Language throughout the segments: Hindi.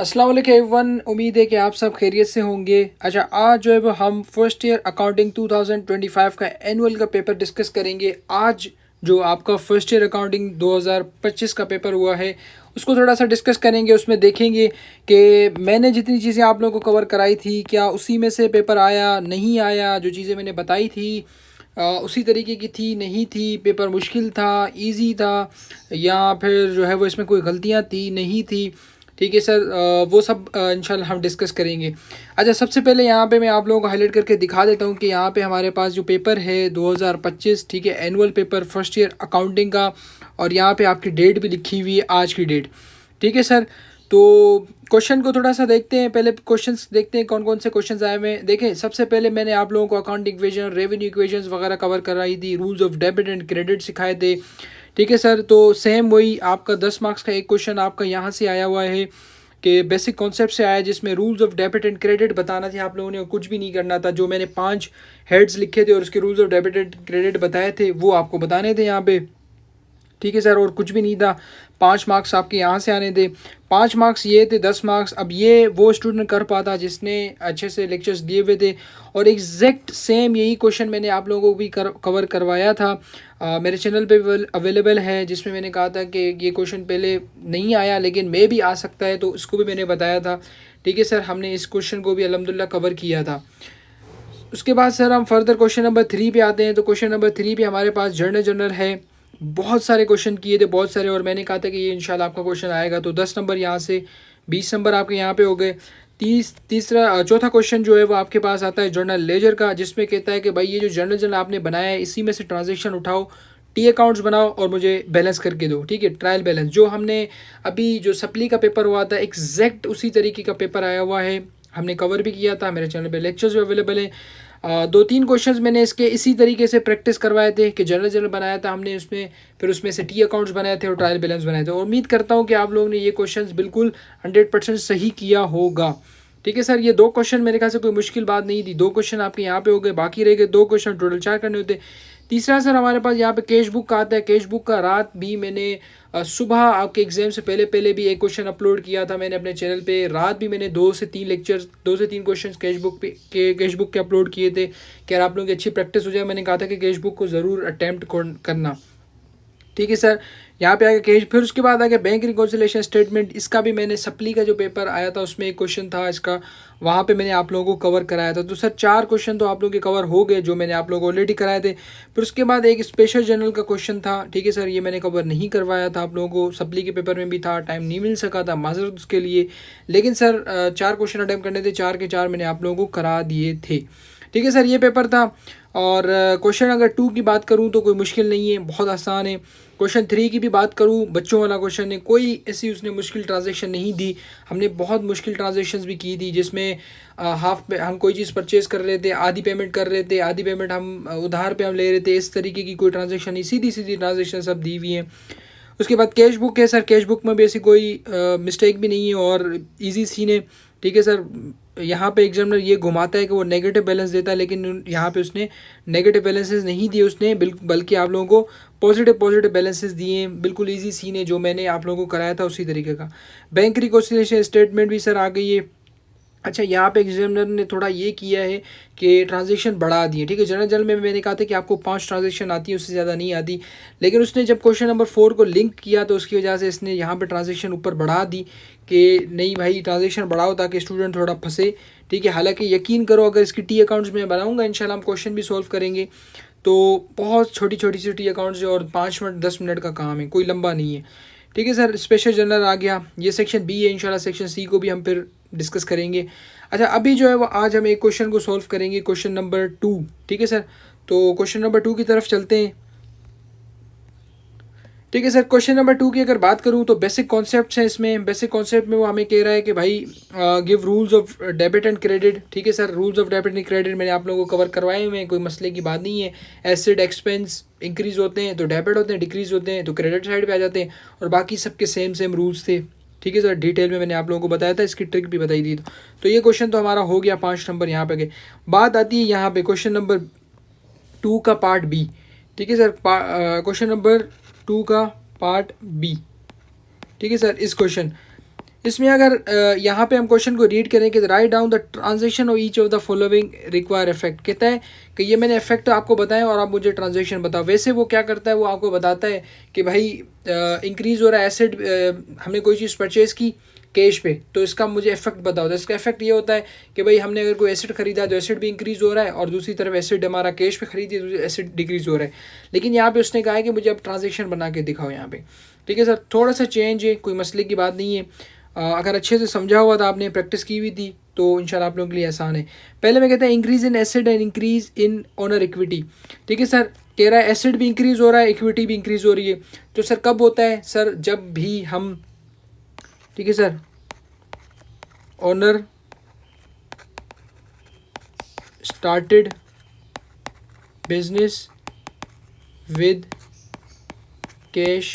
अस्सलाम वालेकुम एवरीवन। उम्मीद है कि आप सब खैरियत से होंगे। अच्छा, आज जो है वो हम फर्स्ट ईयर अकाउंटिंग 2025 का एनुअल का पेपर डिस्कस करेंगे। आज जो आपका फर्स्ट ईयर अकाउंटिंग 2025 का पेपर हुआ है उसको थोड़ा सा डिस्कस करेंगे। उसमें देखेंगे कि मैंने जितनी चीज़ें आप लोगों को कवर कराई थी क्या उसी में से पेपर आया नहीं आया, जो चीज़ें मैंने बताई थी उसी तरीके की थी नहीं थी, पेपर मुश्किल था इजी था, या फिर जो है वो इसमें कोई गलतियाँ थी नहीं थी। ठीक है सर, वो सब इंशाल्लाह हम डिस्कस करेंगे। अच्छा, सबसे पहले यहाँ पे मैं आप लोगों को हाईलाइट करके दिखा देता हूँ कि यहाँ पे हमारे पास जो पेपर है 2025, ठीक है, annual paper first year accounting का, और यहाँ पे आपकी डेट भी लिखी हुई है, आज की डेट। ठीक है सर, तो क्वेश्चन को थोड़ा सा देखते हैं। पहले क्वेश्चंस देखते हैं कौन कौन से क्वेश्चंस आए हुए हैं। देखें, सबसे पहले मैंने आप लोगों को अकाउंटिंग इक्वेशन, रेवेन्यू इक्वेशंस वगैरह कवर कराई थी, rules of debit and credit सिखाए थे। ठीक है सर, तो सेम वही आपका 10 मार्क्स का एक क्वेश्चन आपका यहाँ से आया हुआ है कि बेसिक कॉन्सेप्ट से आया, जिसमें rules of debit and credit बताना था आप लोगों ने, कुछ भी नहीं करना था। जो मैंने 5 हेड्स लिखे थे और उसके rules of debit and credit बताए थे वो आपको बताने थे यहाँ पे। ठीक है सर, और कुछ भी नहीं था। 5 मार्क्स आपके यहाँ से आने थे, 5 मार्क्स ये थे, 10 मार्क्स। अब ये वो स्टूडेंट कर पाता जिसने अच्छे से लेक्चर्स दिए हुए थे, और एग्जैक्ट सेम यही क्वेश्चन मैंने आप लोगों को भी कवर करवाया था। मेरे चैनल पे अवेलेबल है, जिसमें मैंने कहा था कि ये क्वेश्चन पहले नहीं आया लेकिन मे भी आ सकता है, तो इसको भी मैंने बताया था। ठीक है सर, हमने इस क्वेश्चन को भी अल्हम्दुलिल्लाह कवर किया था। उसके बाद सर हम फर्दर क्वेश्चन नंबर 3 पे आते हैं। तो क्वेश्चन नंबर 3 पे हमारे पास जनरल है। बहुत सारे क्वेश्चन किए थे, बहुत सारे, और मैंने कहा था कि ये इंशाल्लाह आपका क्वेश्चन आएगा। तो 10 नंबर यहाँ से, 20 नंबर आपके यहाँ पे हो गए। चौथा क्वेश्चन जो है वो आपके पास आता है जर्नल लेजर का, जिसमें कहता है कि भाई ये जो जर्नल आपने बनाया है इसी में से ट्रांजेक्शन उठाओ, टी अकाउंट्स बनाओ और मुझे बैलेंस करके दो। ठीक है, ट्रायल बैलेंस जो हमने अभी जो सप्ली का पेपर हुआ था एग्जैक्ट उसी तरीके का पेपर आया हुआ है, हमने कवर भी किया था। मेरे चैनल पे लेक्चर्स भी अवेलेबल हैं। 2-3 क्वेश्चंस मैंने इसके इसी तरीके से प्रैक्टिस करवाए थे कि जनरल बनाया था हमने उसमें, फिर उसमें से टी अकाउंट्स बनाए थे और ट्रायल बैलेंस बनाए थे। और उम्मीद करता हूँ कि आप लोगों ने ये क्वेश्चंस बिल्कुल 100% सही किया होगा। ठीक है सर, ये 2 क्वेश्चन मेरे ख्याल से कोई मुश्किल बात नहीं थी। 2 क्वेश्चन आपके यहाँ पे हो गए, बाकी रह गए 2 क्वेश्चन, टोटल 4 करने होते। तीसरा सर हमारे पास यहाँ पे कैश बुक का आता है। कैश बुक का रात भी मैंने सुबह आपके एग्जाम से पहले पहले भी एक क्वेश्चन अपलोड किया था मैंने अपने चैनल पे। रात भी मैंने 2 से 3 लेक्चर्स, 2 से 3 क्वेश्चन कैश बुक के अपलोड किए थे कि आप लोगों की अच्छी प्रैक्टिस हो जाए। मैंने कहा था कि कैश बुक को ज़रूर अटैम्प्ट करना। ठीक है सर, यहाँ पे आगे कैश, फिर उसके बाद आगे बैंक रिकॉन्सिलेशन स्टेटमेंट। इसका भी मैंने सप्ली का जो पेपर आया था उसमें एक क्वेश्चन था इसका, वहाँ पे मैंने आप लोगों को कवर कराया था। तो सर 4 क्वेश्चन तो आप लोगों के कवर हो गए जो मैंने आप लोगों को ऑलरेडी कराए थे। फिर उसके बाद एक स्पेशल जनरल का क्वेश्चन था। ठीक है सर, ये मैंने कवर नहीं करवाया था आप लोगों को, सप्ली के पेपर में भी था, टाइम नहीं मिल सका था, माजरत उसके लिए। लेकिन सर 4 क्वेश्चन अटैम्प्ट करने थे, 4 के 4 मैंने आप लोगों को करा दिए थे। ठीक है सर, ये पेपर था। और क्वेश्चन अगर 2 की बात करूँ तो कोई मुश्किल नहीं है, बहुत आसान है। क्वेश्चन 3 की भी बात करूँ, बच्चों वाला क्वेश्चन है, कोई ऐसी उसने मुश्किल ट्रांजेक्शन नहीं दी। हमने बहुत मुश्किल ट्रांजेक्शन्स भी की थी, जिसमें हाफ पे हम कोई चीज़ परचेज़ कर रहे थे, आधी पेमेंट कर रहे थे, आधी पेमेंट हम उधार पे हम ले रहे थे, इस तरीके की कोई ट्रांजेक्शन नहीं, सीधी सीधी ट्रांजेक्शन सब दी हुई हैं। उसके बाद कैश बुक है सर, कैश बुक में भी ऐसी कोई मिस्टेक भी नहीं है और इजी सीन है। ठीक है सर, यहाँ पे एग्जामिनर ये घुमाता है कि वो नेगेटिव बैलेंस देता है, लेकिन यहाँ पे उसने नेगेटिव बैलेंसेस नहीं दिए उसने, बल्कि आप लोगों को पॉजिटिव बैलेंसेस दिए हैं। बिल्कुल इजी सीन है, जो मैंने आप लोगों को कराया था उसी तरीके का। बैंक रिकॉन्सिलिएशन स्टेटमेंट भी सर आ गई है। अच्छा, यहाँ पे एग्जामिनर ने थोड़ा ये किया है कि ट्रांजेक्शन बढ़ा दिए। ठीक है, जनरल में मैंने कहा था कि आपको 5 ट्रांजेक्शन आती है, उससे ज़्यादा नहीं आती, लेकिन उसने जब क्वेश्चन नंबर 4 को लिंक किया तो उसकी वजह से इसने यहाँ पे ट्रांजेक्शन ऊपर बढ़ा दी कि नहीं भाई ट्रांजेक्शन बढ़ाओ ताकि स्टूडेंट थोड़ा फंसे। ठीक है, हालांकि यकीन करो अगर इसकी टी अकाउंट्स में बनाऊँगा इंशाल्लाह, हम क्वेश्चन भी सॉल्व करेंगे, तो बहुत छोटी छोटी सी टी अकाउंट्स है और 5 मिनट 10 मिनट का काम है, कोई लंबा नहीं है। ठीक है सर, स्पेशल जनरल आ गया, ये सेक्शन बी है। इंशाल्लाह सेक्शन सी को भी हम फिर डिस्कस करेंगे। अच्छा, अभी जो है वो आज हम एक क्वेश्चन को सॉल्व करेंगे, क्वेश्चन नंबर 2। ठीक है सर, तो क्वेश्चन नंबर 2 की तरफ चलते हैं। ठीक है सर, क्वेश्चन नंबर 2 की अगर बात करूं तो बेसिक कॉन्सेप्ट्स हैं इसमें। बेसिक कॉन्सेप्ट में वो हमें कह रहा है कि भाई give rules of debit and credit. ठीक है sir, rules of debit and credit मैंने आप लोगों को कवर करवाए हुए हैं, कोई मसले की बात नहीं है। एसेट एक्सपेंस इंक्रीज होते हैं तो डेबिट होते हैं, डिक्रीज होते हैं तो क्रेडिट साइड पे आ जाते हैं, और बाकी सबके सेम रूल्स थे। ठीक है सर, डिटेल में मैंने आप लोगों को बताया था, इसकी ट्रिक भी बताई थी। तो ये क्वेश्चन तो हमारा हो गया, 5 नंबर यहाँ पे गए। बात आती है यहाँ पे क्वेश्चन नंबर 2 का पार्ट बी। ठीक है सर, क्वेश्चन नंबर 2 का पार्ट बी। ठीक है सर, इसमें अगर यहाँ पे हम क्वेश्चन को रीड करें कि write down the transaction of each of the following require effect, कहता है कि ये मैंने इफेक्ट आपको बताएं और आप मुझे ट्रांजेक्शन बताओ। वैसे वो क्या करता है, वो आपको बताता है कि भाई इंक्रीज़ हो रहा है एसेट, हमने कोई चीज़ परचेज़ की कैश पे, तो इसका मुझे इफेक्ट बताओ। तो इसका इफेक्ट ये होता है कि भाई हमने अगर कोई एसेट खरीदा तो एसेट भी इंक्रीज़ हो रहा है, और दूसरी तरफ एसेट हमारा कैश पे खरीदी तो एसेट डिक्रीज़ हो रहा है। लेकिन यहाँ पे उसने कहा है कि मुझे अब ट्रांजेक्शन बना के दिखाओ यहाँ पे। ठीक है सर, थोड़ा सा चेंज है, कोई मसले की बात नहीं है। अगर अच्छे से समझा हुआ था, आपने प्रैक्टिस की हुई थी, तो इंशाल्लाह आप लोगों के लिए आसान है। पहले मैं कहता है increase in asset and increase in owner equity. ठीक है सर, कह रहा है एसेट भी इंक्रीज़ हो रहा है, इक्विटी भी इंक्रीज़ हो रही है। तो सर कब होता है सर, जब भी हम, ठीक है sir, owner started business with cash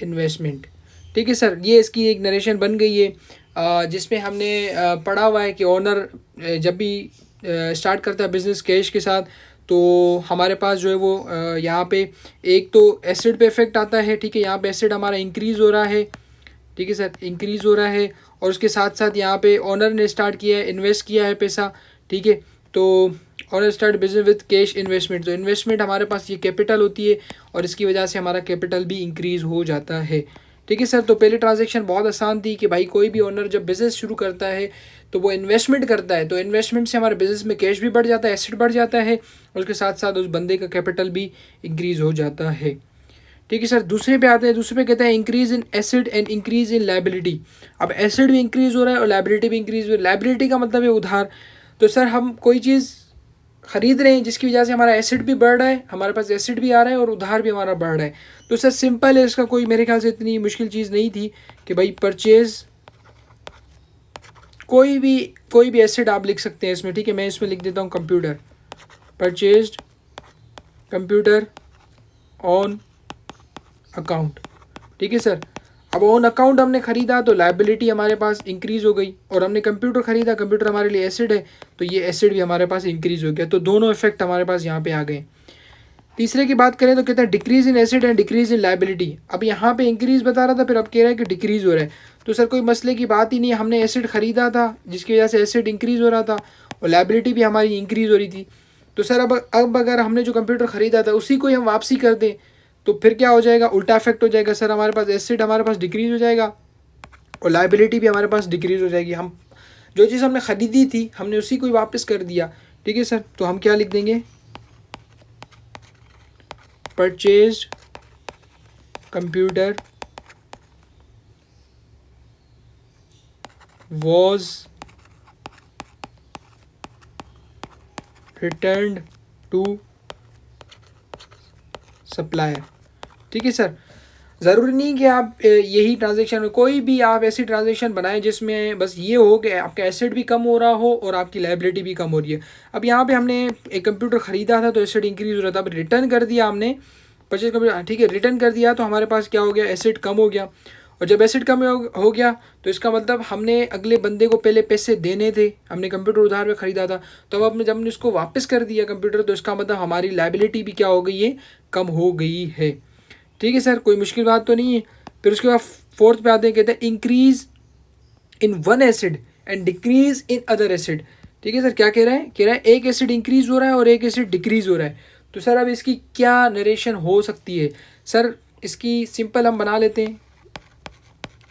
investment. ठीक है सर, ये इसकी एक नरेशन बन गई है जिसमें हमने पढ़ा हुआ है कि ओनर जब भी स्टार्ट करता है बिज़नेस कैश के साथ, तो हमारे पास जो है वो यहाँ पे एक तो एसेट पे इफेक्ट आता है। ठीक है, यहाँ पे एसेट हमारा इंक्रीज़ हो रहा है। ठीक है सर, इंक्रीज़ हो रहा है, और उसके साथ साथ यहाँ पे ओनर ने स्टार्ट किया है, इन्वेस्ट किया है पैसा। ठीक है, तो owner start business with cash investment, तो इन्वेस्टमेंट हमारे पास ये कैपिटल होती है, और इसकी वजह से हमारा कैपिटल भी इंक्रीज़ हो जाता है। ठीक है सर, तो पहले ट्रांजेक्शन बहुत आसान थी कि भाई कोई भी ओनर जब बिज़नेस शुरू करता है तो वो इन्वेस्टमेंट करता है, तो इन्वेस्टमेंट से हमारे बिज़नेस में कैश भी बढ़ जाता है, एसेट बढ़ जाता है, और उसके साथ साथ उस बंदे का कैपिटल भी इंक्रीज़ हो जाता है। ठीक है सर, दूसरे पे आते हैं। दूसरे पे कहते हैं increase in asset and increase in liability. अब एसेट भी इंक्रीज़ हो रहा है और लायबिलिटी भी इंक्रीज़ हो रही है। लायबिलिटी का मतलब है उधार। तो सर हम कोई चीज़ ख़रीद रहे हैं जिसकी वजह से हमारा एसेट भी बढ़ रहा है, हमारे पास एसेट भी आ रहा है और उधार भी हमारा बढ़ रहा है। तो सर सिंपल है, इसका कोई मेरे ख्याल से इतनी मुश्किल चीज़ नहीं थी कि भाई परचेज़, कोई भी एसेट आप लिख सकते हैं इसमें। ठीक है, मैं इसमें लिख देता हूँ computer, purchased computer on account. ठीक है सर, अब ऑन अकाउंट हमने ख़रीदा तो लायबिलिटी हमारे पास इंक्रीज़ हो गई, और हमने कंप्यूटर ख़रीदा, कंप्यूटर हमारे लिए एसेट है, तो ये एसेट भी हमारे पास इंक्रीज़ हो गया। तो दोनों इफेक्ट हमारे पास यहाँ पे आ गए। तीसरे की बात करें तो कहते हैं decrease in asset and decrease in liability. अब यहाँ पे इंक्रीज़ बता रहा था, फिर अब कह रहा है कि डिक्रीज़ हो रहा है। तो सर कोई मसले की बात ही नहीं है, हमने एसेट ख़रीदा था जिसकी वजह से एसेट इंक्रीज़ हो रहा था, और लायबिलिटी भी हमारी इंक्रीज़ हो रही थी। तो सर अब अगर हमने जो कंप्यूटर ख़रीदा था उसी को ही हम वापसी कर दें तो फिर क्या हो जाएगा, उल्टा इफेक्ट हो जाएगा सर। हमारे पास एसेट हमारे पास डिक्रीज़ हो जाएगा और लायबिलिटी भी हमारे पास डिक्रीज़ हो जाएगी। हम जो चीज़ हमने ख़रीदी थी हमने उसी को ही वापस कर दिया। ठीक है सर, तो हम क्या लिख देंगे, purchased computer was returned to supplier. ठीक है सर, ज़रूरी नहीं कि आप यही ट्रांजेक्शन में, कोई भी आप ऐसी ट्रांजेक्शन बनाएं जिसमें बस ये हो कि आपका एसेट भी कम हो रहा हो और आपकी लायबिलिटी भी कम हो रही है। अब यहाँ पे हमने एक कंप्यूटर ख़रीदा था तो एसेट इंक्रीज़ हो रहा था, अब रिटर्न कर दिया हमने, परचेज कंप्यूटर, ठीक है, रिटर्न कर दिया तो हमारे पास क्या हो गया, एसेट कम हो गया। और जब एसेट कम हो गया तो इसका मतलब हमने अगले बंदे को पहले पैसे देने थे, हमने कंप्यूटर उधार में ख़रीदा था, तो अब जब हमने उसको वापस कर दिया कंप्यूटर, तो इसका मतलब हमारी लायबिलिटी भी क्या हो गई है, कम हो गई है। ठीक है सर, कोई मुश्किल बात तो नहीं है। फिर उसके बाद फोर्थ पे आते हैं, कहते हैं increase in one acid and decrease in other acid. ठीक है सर, क्या कह रहा है एक एसिड इंक्रीज़ हो रहा है और एक एसिड डिक्रीज़ हो रहा है। तो सर अब इसकी क्या नरेशन हो सकती है सर, इसकी सिंपल हम बना लेते हैं,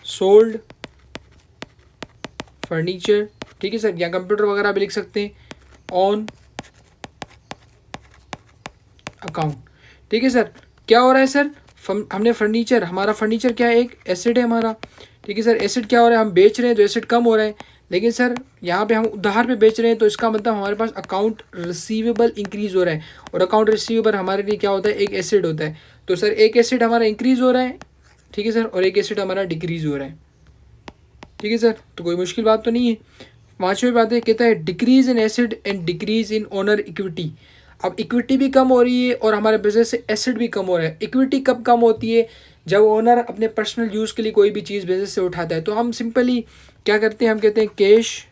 सोल्ड फर्नीचर। ठीक है सर, या कंप्यूटर वगैरह भी लिख सकते हैं, ऑन अकाउंट। ठीक है सर, क्या हो रहा है सर, हमने फर्नीचर, हमारा फर्नीचर क्या है, एक एसेट है हमारा। ठीक है सर, एसेट क्या हो रहा है, हम बेच रहे हैं तो एसेट कम हो रहा है, लेकिन सर यहाँ पे हम उधार पे बेच रहे हैं तो इसका मतलब हमारे पास अकाउंट रिसीवेबल इंक्रीज़ हो रहा है, और अकाउंट रिसीवेबल हमारे लिए क्या होता है, एक एसेट होता है। तो सर एक एसेट हमारा इंक्रीज़ हो रहा है, ठीक है सर, और एक एसेट हमारा डिक्रीज़ हो रहा है। ठीक है सर, तो कोई मुश्किल बात तो नहीं है। पाँचवीं बात है, कहता है decrease in asset and decrease in owner equity. अब इक्विटी भी कम हो रही है और हमारे बिजनेस से एसेट भी कम हो रहा है। इक्विटी कब कम होती है, जब ओनर अपने पर्सनल यूज़ के लिए कोई भी चीज़ बिजनेस से उठाता है। तो हम सिंपली क्या करते हैं, हम कहते हैं cash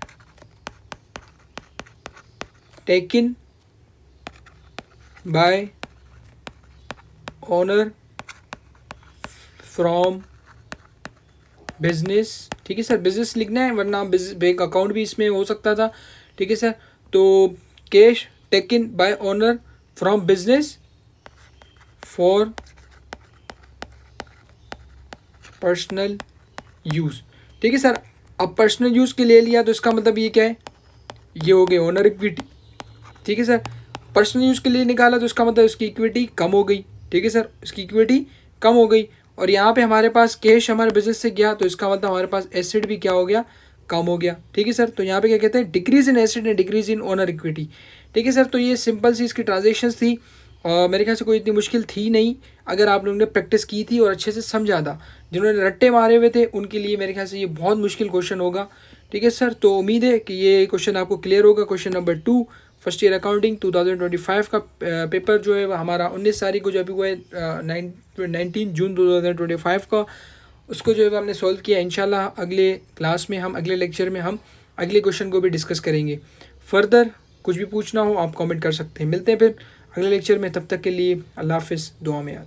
taken by owner from business ठीक है सर, बिजनेस लिखना है, वरना बैंक अकाउंट भी इसमें हो सकता था। ठीक है सर, तो cash taken by owner from business for personal use. ठीक है सर, अब पर्सनल यूज़ के ले लिया तो इसका मतलब ये क्या है, ये हो गई ओनर इक्विटी। ठीक है सर, पर्सनल यूज़ के लिए निकाला तो इसका मतलब इसकी इक्विटी कम हो गई। ठीक है सर, इसकी इक्विटी कम हो गई। और यहाँ पे हमारे पास कैश हमारे बिजनेस से गया तो इसका मतलब हमारे पास एसेट भी क्या हो गया, कम हो गया। ठीक है सर, तो यहाँ पे क्या कहते हैं, decrease in asset and decrease in owner equity. ठीक है सर, तो ये सिंपल सी इसकी ट्रांजेक्शन्स थी और मेरे ख्याल से कोई इतनी मुश्किल थी नहीं, अगर आप लोगों ने प्रैक्टिस की थी और अच्छे से समझा था। जिन्होंने रट्टे मारे हुए थे उनके लिए मेरे ख्याल से ये बहुत मुश्किल क्वेश्चन होगा। ठीक है सर, तो उम्मीद है कि ये क्वेश्चन आपको क्लियर होगा। Question number 2, first year accounting 2025 का पेपर जो है हमारा 19 तारीख को जो अभी हुआ है 19 जून 2025 का, उसको जो है हमने सॉल्व किया। इंशाल्लाह अगले क्लास में हम, अगले लेक्चर में हम अगले क्वेश्चन को भी डिस्कस करेंगे। फर्दर कुछ भी पूछना हो आप कमेंट कर सकते हैं। मिलते हैं फिर अगले लेक्चर में, तब तक के लिए अल्लाह हाफिज़, दुआ में याद।